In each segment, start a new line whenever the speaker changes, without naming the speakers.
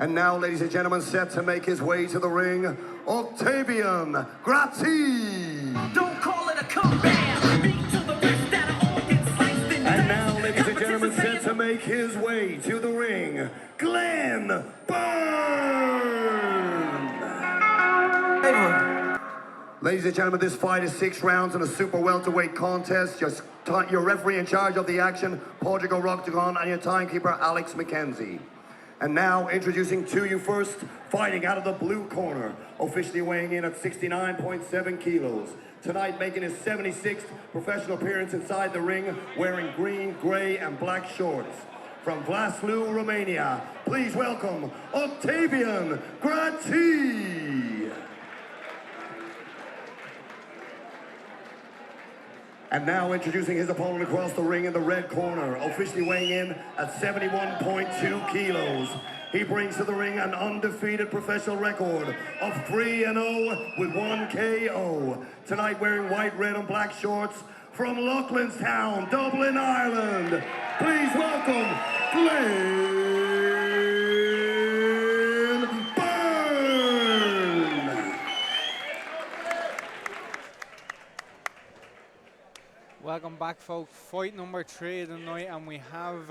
And now, ladies and gentlemen, set to make his way to the ring, Octavian Gratii.
Don't call it a comeback. Beat to the wrist that all gets sliced and
And now, ladies and gentlemen, set to make his way to the ring, Glenn Byrne. Ladies and gentlemen, this fight is 6 rounds in a super welterweight contest. Your referee in charge of the action, Portugal Octagon, and your timekeeper, Alex McKenzie. And now, introducing to you first, fighting out of the blue corner, officially weighing in at 69.7 kilos. Tonight, making his 76th professional appearance inside the ring, wearing green, gray, and black shorts. From Vaslui, Romania, please welcome Octavian Gratii. And now introducing his opponent across the ring in the red corner, officially weighing in at 71.2 kilos. He brings to the ring an undefeated professional record of 3-0 with 1 KO. Tonight wearing white, red, and black shorts from Loughlinstown, Dublin, Ireland. Please welcome Glenn Byrne.
Welcome back, folks. Fight number 3 of the night, and we have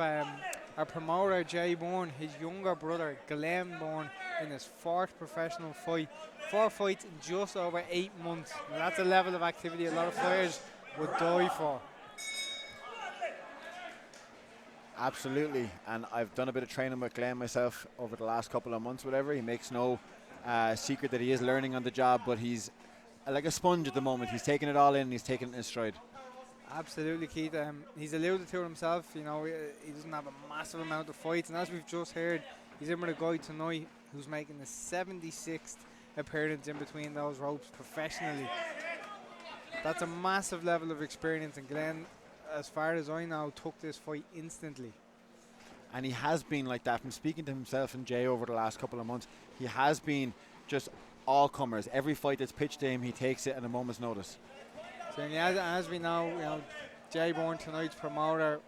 our promoter Jay Byrne, his younger brother Glenn Byrne, in his 4th professional fight. 4 fights in just over 8 months. Now, that's a level of activity a lot of players would die for.
Absolutely, and I've done a bit of training with Glenn myself over the last couple of months, whatever. He makes no secret that he is learning on the job, but he's like a sponge at the moment. He's taking it all in, and he's taking it in stride.
Absolutely, Keith. He's alluded to it himself. You know, he doesn't have a massive amount of fights, and as we've just heard, he's in with a guy tonight who's making the 76th appearance in between those ropes professionally. That's a massive level of experience, and Glenn, as far as I know, took this fight instantly.
And he has been like that. From speaking to himself and Jay over the last couple of months, he has been just all comers. Every fight that's pitched to him, he takes it at a moment's notice.
So as we know, Jay Byrne, tonight's promoter,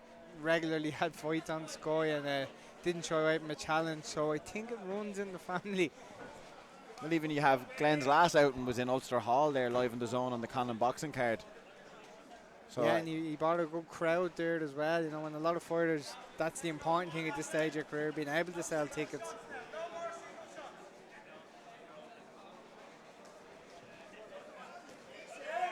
regularly had fights on Sky and didn't shy away from a challenge. So I think it runs in the family.
Well, even you have Glenn's last outing was in Ulster Hall there, live in the zone on the Conlon boxing card. So
yeah, and he brought a good crowd there as well. You know, and a lot of fighters, that's the important thing at this stage of your career, being able to sell tickets.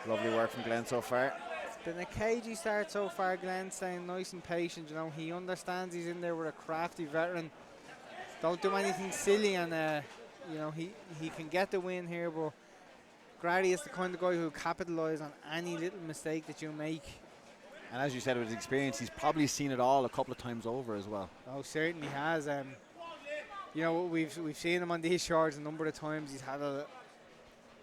Lovely work from Glenn so far.
It's been a cagey start so far. Glenn staying nice and patient. You know, he understands he's in there with a crafty veteran. Don't do anything silly, and you know, he can get the win here. But Gratii is the kind of guy who will capitalise on any little mistake that you make.
And as you said, with his experience, he's probably seen it all a couple of times over as well.
Oh, certainly has. You know, we've seen him on these shorts a number of times. He's had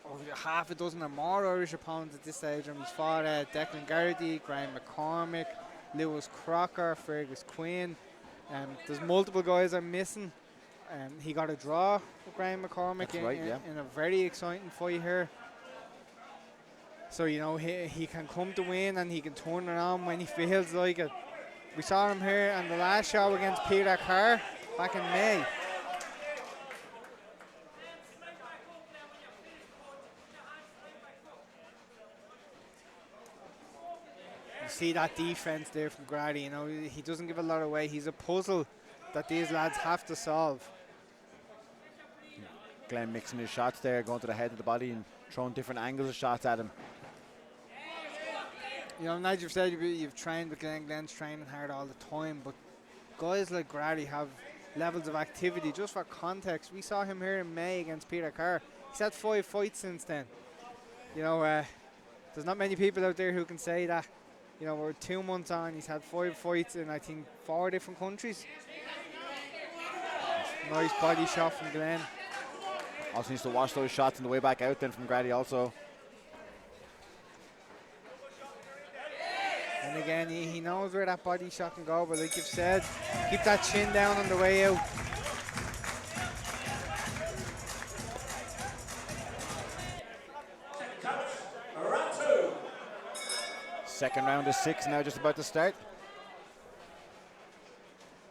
over half a dozen or more Irish opponents at this stage, and he's fought Declan Garrity, Graham McCormick, Lewis Crocker, Fergus Quinn. There's multiple guys I'm missing. He got a draw with Graham McCormick in a very exciting fight here. So, you know, he can come to win, and he can turn it on when he feels like it. We saw him here on the last show against Peter Carr back in May. You see that defense there from Gratii. You know, he doesn't give a lot away. He's a puzzle that these lads have to solve.
Glenn mixing his shots there, going to the head of the body and throwing different angles of shots at him.
You know, as you've said, you've trained with Glenn. Glenn's training hard all the time, but guys like Gratii have levels of activity. Just for context, we saw him here in May against Peter Carr. He's had 5 fights since then. You know, there's not many people out there who can say that. You know, we're 2 months on, he's had 5 fights in, I think, 4 different countries. Nice body shot from Glenn.
Also needs to watch those shots on the way back out then from Gratii also.
And again, he knows where that body shot can go, but like you've said, keep that chin down on the way out.
Second round of 6 now just about to start.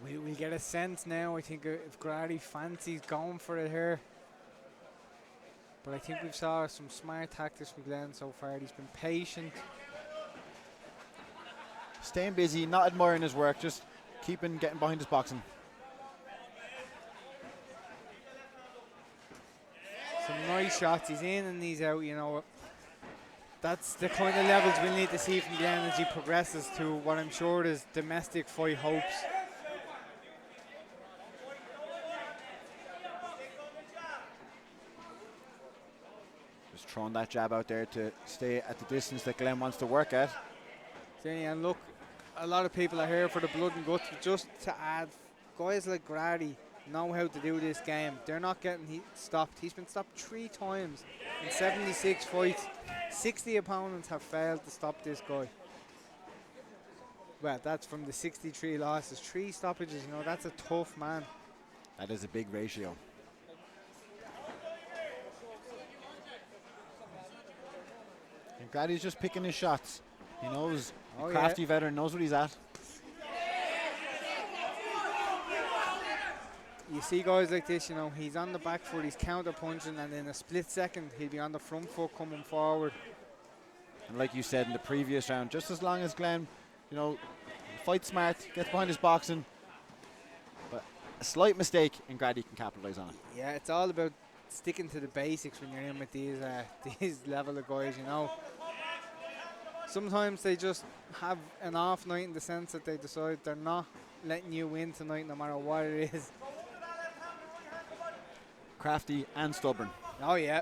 We get a sense now, I think, if Gratii fancies going for it here. But I think we've saw some smart tactics from Glenn so far. He's been patient.
Staying busy, not admiring his work, just getting behind his boxing.
Some nice shots. He's in and he's out, you know. That's the kind of levels we'll need to see from Glenn as he progresses to what I'm sure is domestic fight hopes.
Just throwing that jab out there to stay at the distance that Glenn wants to work at.
And look, a lot of people are here for the blood and guts. Just to add, guys like Gratii know how to do this game. They're not getting stopped. He's been stopped 3 times in 76 fights. 60 opponents have failed to stop this guy. Well, that's from the 63 losses. 3 stoppages, you know, that's a tough man.
That is a big ratio. And Gratie's just picking his shots. He knows,
Oh,
the crafty
yeah.
veteran knows what he's at.
You see guys like this, you know, he's on the back foot, he's counter punching, and in a split second he'll be on the front foot coming forward.
And like you said in the previous round, just as long as Glenn, you know, fights smart, gets behind his boxing, but a slight mistake and Gratii can capitalise on it.
Yeah, it's all about sticking to the basics when you're in with these these level of guys, you know. Sometimes they just have an off night in the sense that they decide they're not letting you win tonight no matter what it is.
Crafty and stubborn.
Oh yeah.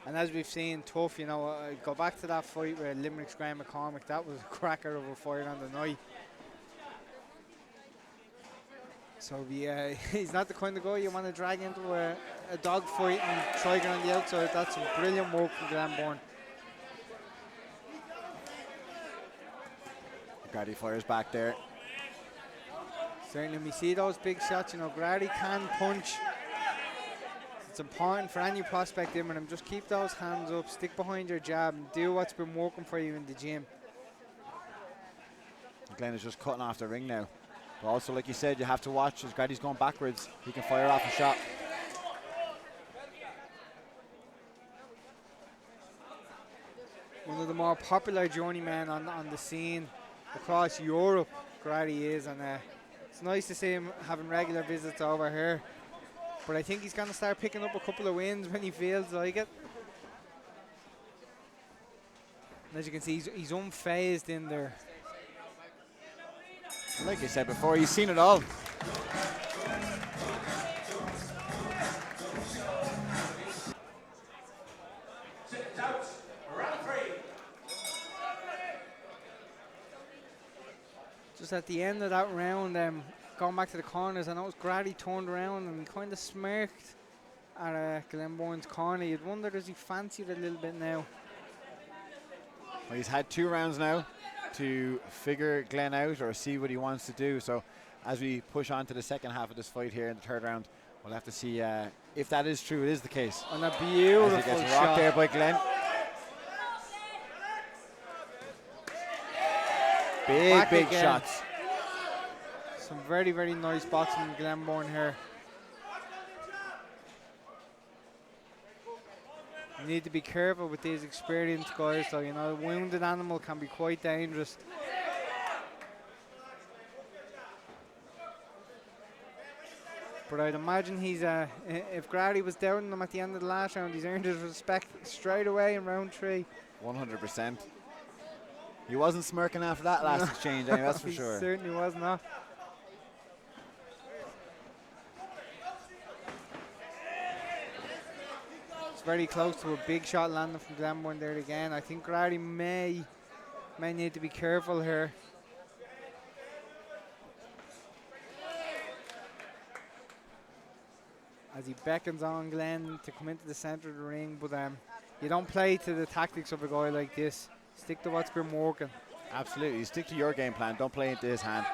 And as we've seen, tough, you know, go back to that fight where Limerick's Graham McCormick, that was a cracker of a fight on the night. So yeah, he's not the kind of guy you want to drag into a dog fight and try get on the outside. That's some brilliant work from Glenn Byrne.
Gratii fires back there.
Certainly, when we see those big shots, you know, Gratii can punch. It's important for any prospect in with him. Just keep those hands up, stick behind your jab, and do what's been working for you in the gym.
Glenn is just cutting off the ring now. But also, like you said, you have to watch as Gratie's going backwards. He can fire off a shot.
One of the more popular journeymen on the scene across Europe, Gratii is, and it's nice to see him having regular visits over here. But I think he's going to start picking up a couple of wins when he feels like it. And as you can see, he's unfazed in there.
Like I said before, he's seen it all.
Just at the end of that round, going back to the corners, I noticed Gratii turned around and kind of smirked at Glenn Byrne's corner. You'd wonder, does he fancy it a little bit now?
Well, he's had 2 rounds now to figure Glenn out or see what he wants to do. So as we push on to the second half of this fight here in the 3rd round, we'll have to see if that is true. It is the case.
And a beautiful
as he gets
shot
rocked there by Glenn.
Back
Big
again.
shots.
Some very, very nice boxing from Glenn Byrne here. You need to be careful with these experienced guys, though. You know, a wounded animal can be quite dangerous. But I'd imagine he's, if Gratii was doubting him at the end of the last round, he's earned his respect straight away in round 3.
100%. He wasn't smirking after that last exchange, anyway, that's for
He
sure.
certainly was not. It's very close to a big shot landing from Glenn Byrne there again. I think Gratii may need to be careful here. As he beckons on Glenn to come into the centre of the ring, but you don't play to the tactics of a guy like this. Stick to what's been working.
Absolutely. Stick to your game plan. Don't play into his hand.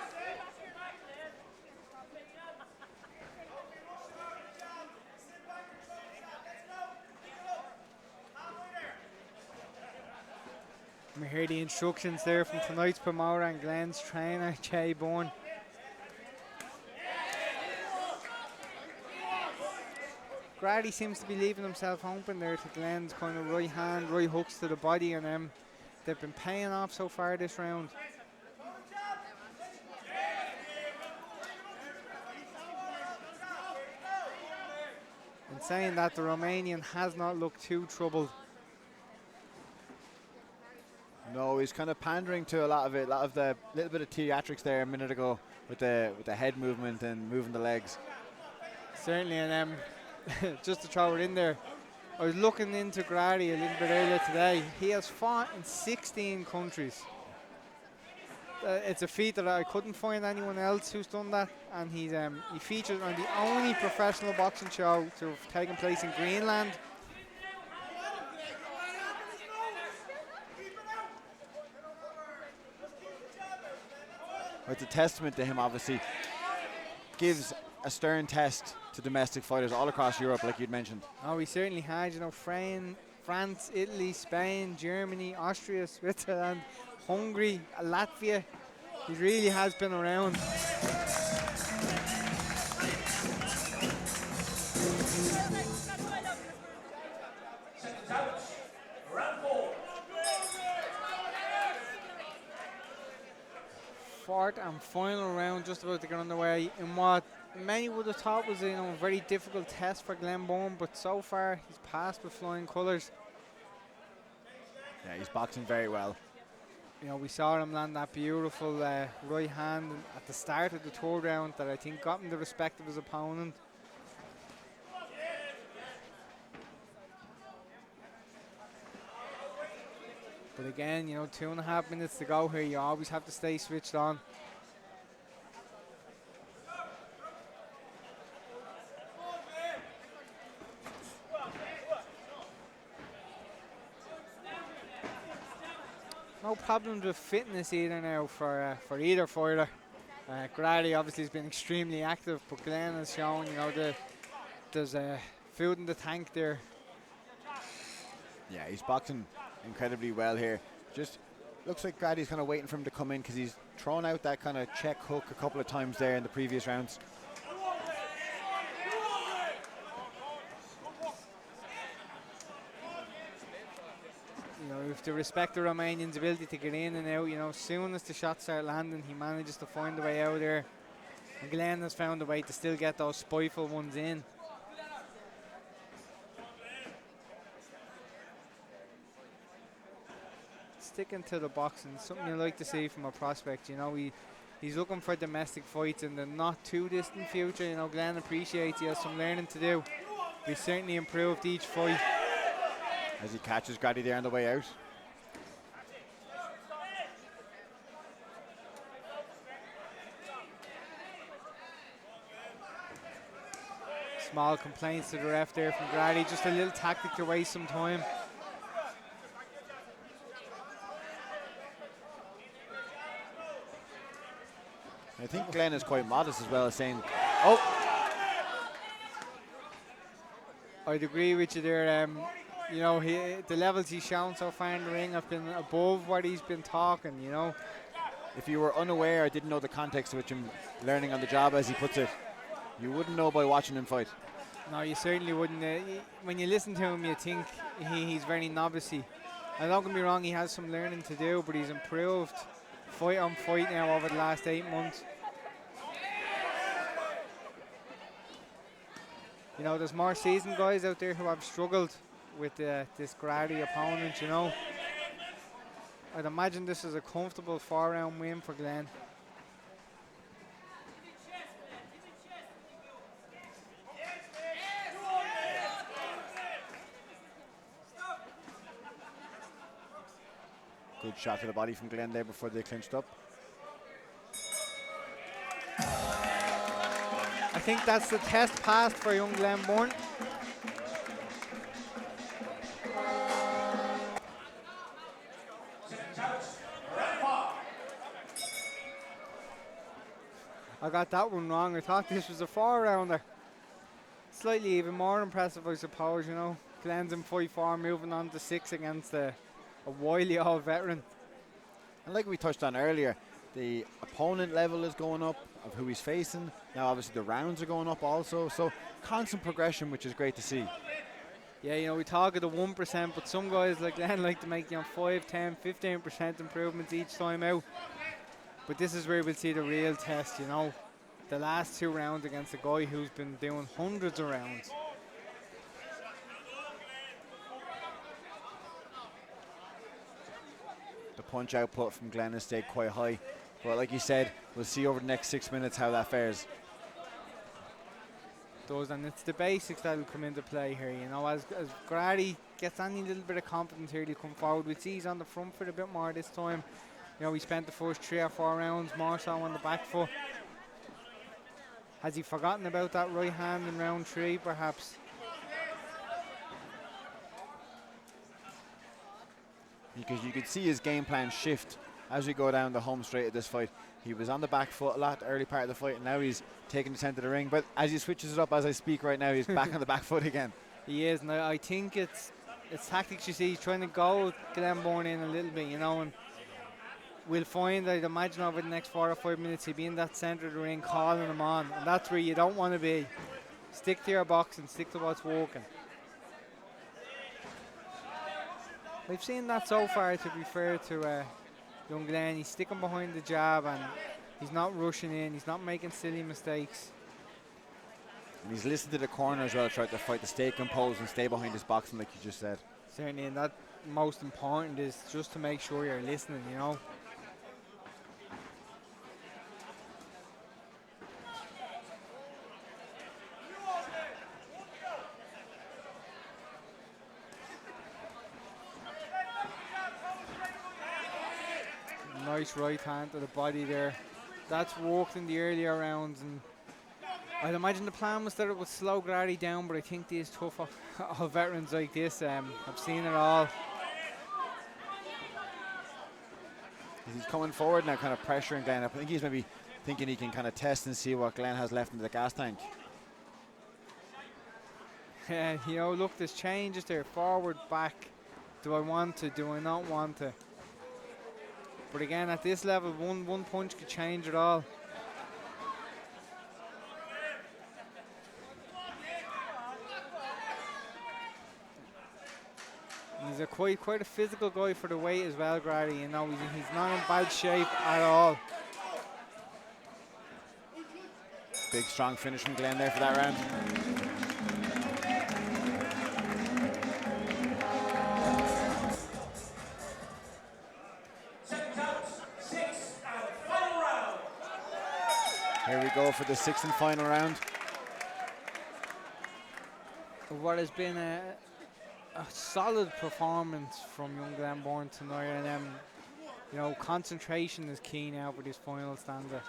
We hear the instructions there from tonight's promoter and Glenn's trainer, Jay Byrne. Gratii seems to be leaving himself open there to Glenn's kind of right hand, right hooks to the body, and they've been paying off so far this round. In saying that, the Romanian has not looked too troubled.
No, he's kind of pandering to a lot of it, a lot of the little bit of theatrics there a minute ago with the head movement and moving the legs.
Certainly, and just to throw it in there, I was looking into Gratii a little bit earlier today. He has fought in 16 countries. It's a feat that I couldn't find anyone else who's done that, and he features on the only professional boxing show to have taken place in Greenland.
It's a testament to him, obviously. Gives a stern test to domestic fighters all across Europe, like you'd mentioned.
Oh, he certainly had, you know, France, Italy, Spain, Germany, Austria, Switzerland, Hungary, Latvia. He really has been around. Fourth and final round just about to get underway in what many would have thought was a very difficult test for Glenn Byrne, but so far he's passed with flying colours.
Yeah, he's boxing very well.
You know, we saw him land that beautiful right hand at the start of the third round that I think got him the respect of his opponent. But again, you know, 2.5 minutes to go here. You always have to stay switched on. No problems with fitness either now for either fighter. Gratii obviously has been extremely active, but Glenn has shown, you know, there's food in the tank there.
Yeah, he's boxing incredibly well here. Just looks like Gratie's kind of waiting for him to come in because he's thrown out that kind of check hook a couple of times there in the previous rounds.
You know, you have to respect the Romanian's ability to get in and out. You know, as soon as the shots start landing, he manages to find a way out there. And Glenn has found a way to still get those spiteful ones in. Sticking to the boxing, something you like to see from a prospect. You know, he's looking for domestic fights in the not too distant future. You know, Glenn appreciates he has some learning to do. He's certainly improved each fight.
As he catches Gratii there on the way out.
Small complaints to the ref there from Gratii, just a little tactic to waste some time.
I think Glenn is quite modest as well as saying, oh!
I'd agree with you there. You know, the levels he's shown so far in the ring have been above what he's been talking, you know.
If you were unaware, I didn't know the context of which I'm learning on the job, as he puts it, you wouldn't know by watching him fight.
No, you certainly wouldn't. When you listen to him, you think he's very novice-y. And don't get me wrong, he has some learning to do, but he's improved fight on fight now over the last 8 months. You know, there's more seasoned guys out there who have struggled with this Gratii opponent, you know. I'd imagine this is a comfortable 4-round win for Glenn.
Good shot to the body from Glenn there before they clinched up.
I think that's the test passed for young Glenn Byrne. I got that one wrong. I thought this was a 4-rounder. Slightly even more impressive, I suppose, you know. Glenn's in 5-4, moving on to 6 against a wily old veteran.
And like we touched on earlier, the opponent level is going up of who he's facing. Now obviously the rounds are going up also, so constant progression, which is great to see.
Yeah, you know, we talk of the 1%, but some guys like Glenn like to make 5, 10, 15% improvements each time out. But this is where we'll see the real test, you know. The last 2 rounds against a guy who's been doing hundreds of rounds.
The punch output from Glenn has stayed quite high. But like you said, we'll see over the next 6 minutes how that fares.
And it's the basics that'll come into play here, you know. As Gratii gets any little bit of confidence here, he'll come forward. We'll see he's on the front foot a bit more this time. You know, he spent the first 3 or 4 rounds more so on the back foot. Has he forgotten about that right hand in round 3, perhaps?
Because you could see his game plan shift as we go down the home straight of this fight. He was on the back foot a lot early part of the fight, and now he's taking the centre of the ring. But as he switches it up as I speak right now, he's back on the back foot again.
He is, and I think it's tactics. You see, he's trying to go Glenn Byrne in a little bit, you know, and we'll find, I'd imagine, over the next 4 or 5 minutes, he'll be in that centre of the ring calling him on, and that's where you don't want to be. Stick to your boxing, stick to what's working. We've seen that so far, to be fair to young Glenn. He's sticking behind the jab and he's not rushing in, he's not making silly mistakes.
And he's listened to the corner as well, trying to fight to stay composed and stay behind his boxing, like you just said.
Certainly, and that most important is just to make sure you're listening, you know. Nice right hand to the body there. That's worked in the earlier rounds, and I'd imagine the plan was that it would slow Gratii down, but I think these tough veterans like this, I've seen it all.
He's coming forward now, kind of pressuring Glenn. I think he's maybe thinking he can kind of test and see what Glenn has left in the gas tank.
You know, look, there's changes there, forward, back. Do I want to? Do I not want to? But again, at this level, one punch could change it all. He's a quite a physical guy for the weight as well, Gratii. You know, he's not in bad shape at all.
Big strong finish from Glenn there for that round. Here we go for the 6th and final round.
What has been a solid performance from young Glenn Byrne tonight, and you know, concentration is key now for this final stanza.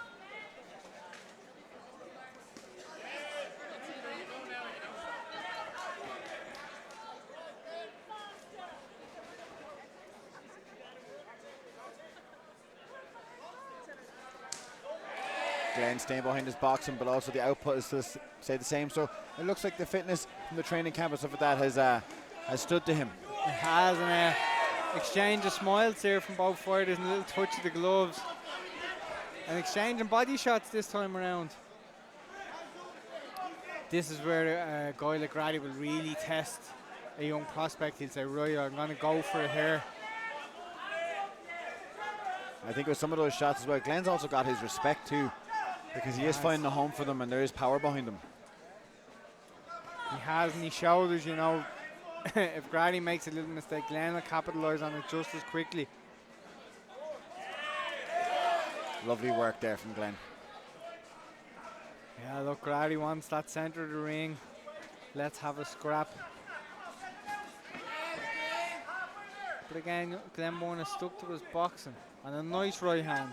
Glenn staying behind his boxing, but also the output is still stay the same. So it looks like the fitness from the training camp and stuff like that has stood to him.
It has, and exchange of smiles here from both fighters and a little touch of the gloves. And exchanging body shots this time around. This is where a guy like Gratii will really test a young prospect. He'll say, right, I'm going to go for it here.
I think with some of those shots as well, Glenn's also got his respect too, because he is finding a home for them and there is power behind him.
He has, and he shoulders, you know. If Gratii makes a little mistake, Glenn will capitalise on it just as quickly.
Lovely work there from Glenn.
Yeah, look, Gratii wants that centre of the ring. Let's have a scrap. But again, Glenn Byrne has stuck to his boxing, and a nice right hand.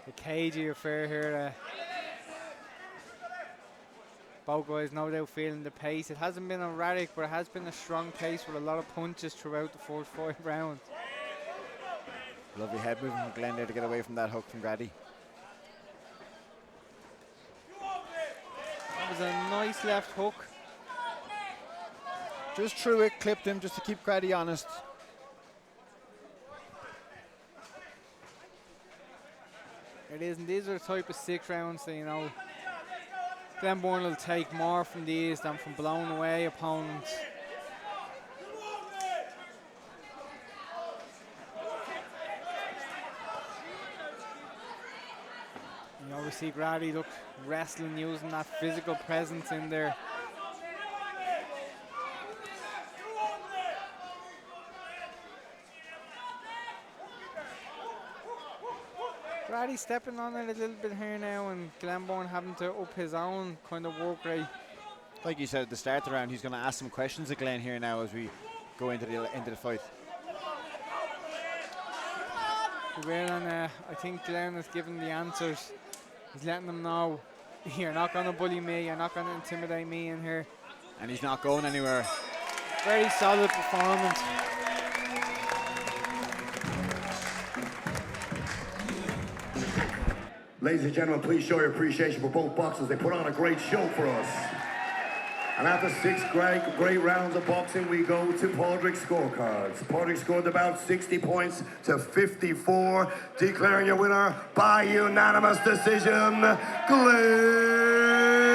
The cagey affair here. Both guys no doubt feeling the pace. It hasn't been erratic, but it has been a strong pace with a lot of punches throughout the first 5 rounds.
Lovely head movement from Glenn there to get away from that hook from Gratii.
lands a nice left hook.
Just threw it, clipped him, just to keep Gratii honest.
It is, and these are the type of 6 rounds that, you know, Glenbourne will take more from these than from blowing away opponents. You always see Gratii look wrestling, using that physical presence in there. Gratii stepping on it a little bit here now, and Glenbourne having to up his own kind of work rate.
Like you said at the start of the round, he's going to ask some questions of Glenn here now as we go into the fight.
He will, and I think Glenn has given the answers. He's letting them know, you're not going to bully me, you're not going to intimidate me in here.
And he's not going anywhere.
Very solid performance.
Ladies and gentlemen, please show your appreciation for both boxers. They put on a great show for us. And after 6 great rounds of boxing, we go to Padraig's scorecards. Padraig scored about 60 points to 54, declaring your winner by unanimous decision, Glenn